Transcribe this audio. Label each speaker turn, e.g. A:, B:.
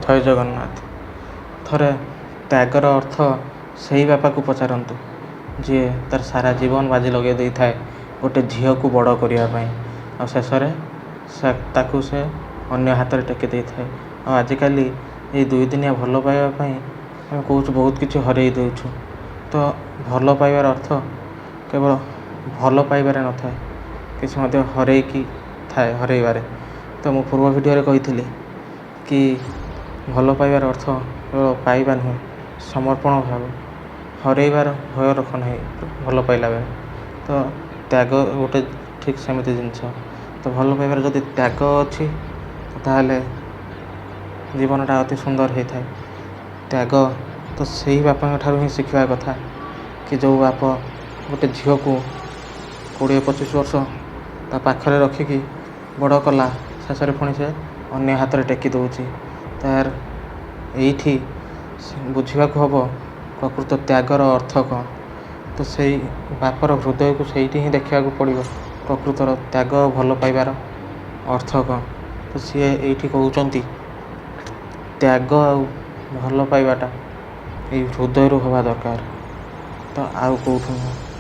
A: ଜୟ ଜଗନ୍ନାଥ। ଥରେ ତ୍ୟାଗର ଅର୍ଥ ସେହି ବାପାକୁ ପଚାରନ୍ତୁ ଯିଏ ତା'ର ସାରା ଜୀବନ ବାଜି ଲଗାଇ ଦେଇଥାଏ ଗୋଟେ ଝିଅକୁ ବଡ଼ କରିବା ପାଇଁ, ଆଉ ଶେଷରେ ତାକୁ ସେ ଅନ୍ୟ ହାତରେ ଟେକି ଦେଇଥାଏ। ଆଉ ଆଜିକାଲି ଏଇ ଦୁଇଦିନିଆ ଭଲ ପାଇବା ପାଇଁ ଆମେ କହୁଛୁ ବହୁତ କିଛି ହରେଇ ଦେଉଛୁ। ତ ଭଲ ପାଇବାର ଅର୍ଥ କେବଳ ଭଲ ପାଇବାରେ ନଥାଏ, କିଛି ମଧ୍ୟ ହରେଇକି ଥାଏ, ହରେଇବାରେ। ତ ମୁଁ ପୂର୍ବ ଭିଡ଼ିଓରେ କହିଥିଲି କି ଭଲ ପାଇବାର ଅର୍ଥ କେବଳ ପାଇବା ନୁହେଁ, ସମର୍ପଣ ଭାବ, ହରେଇବାର ଭୟ ରଖ ନାହିଁ ଭଲ ପାଇଲା ବେଳେ। ତ ତ୍ୟାଗ ଗୋଟେ ଠିକ୍ ସେମିତି ଜିନିଷ। ତ ଭଲ ପାଇବାରେ ଯଦି ତ୍ୟାଗ ଅଛି ତାହେଲେ ଜୀବନଟା ଅତି ସୁନ୍ଦର ହୋଇଥାଏ। ତ୍ୟାଗ ତ ସେହି ବାପାଙ୍କ ଠାରୁ ହିଁ ଶିଖିବା କଥା କି ଯେଉଁ ବାପ ଗୋଟେ ଝିଅକୁ 20-25 ବର୍ଷ ତା ପାଖରେ ରଖିକି ବଡ଼ କଲା, ଶେଷରେ ପୁଣି ସେ ଅନ୍ୟ ହାତରେ ଟେକି ଦେଉଛି। ତାର ଏଇଠି ବୁଝିବାକୁ ହେବ ପ୍ରକୃତ ତ୍ୟାଗର ଅର୍ଥ କ'ଣ। ତ ସେଇ ବାପର ହୃଦୟକୁ ସେଇଠି ହିଁ ଦେଖିବାକୁ ପଡ଼ିବ ପ୍ରକୃତର ତ୍ୟାଗ ଓ ଭଲ ପାଇବାର ଅର୍ଥ କ'ଣ। ତ ସିଏ ଏଇଠି କହୁଛନ୍ତି ତ୍ୟାଗ ଆଉ ଭଲ ପାଇବାଟା ଏଇ ହୃଦୟରୁ ହେବା ଦରକାର, ତ ଆଉ କେଉଁଠୁ ନୁହେଁ।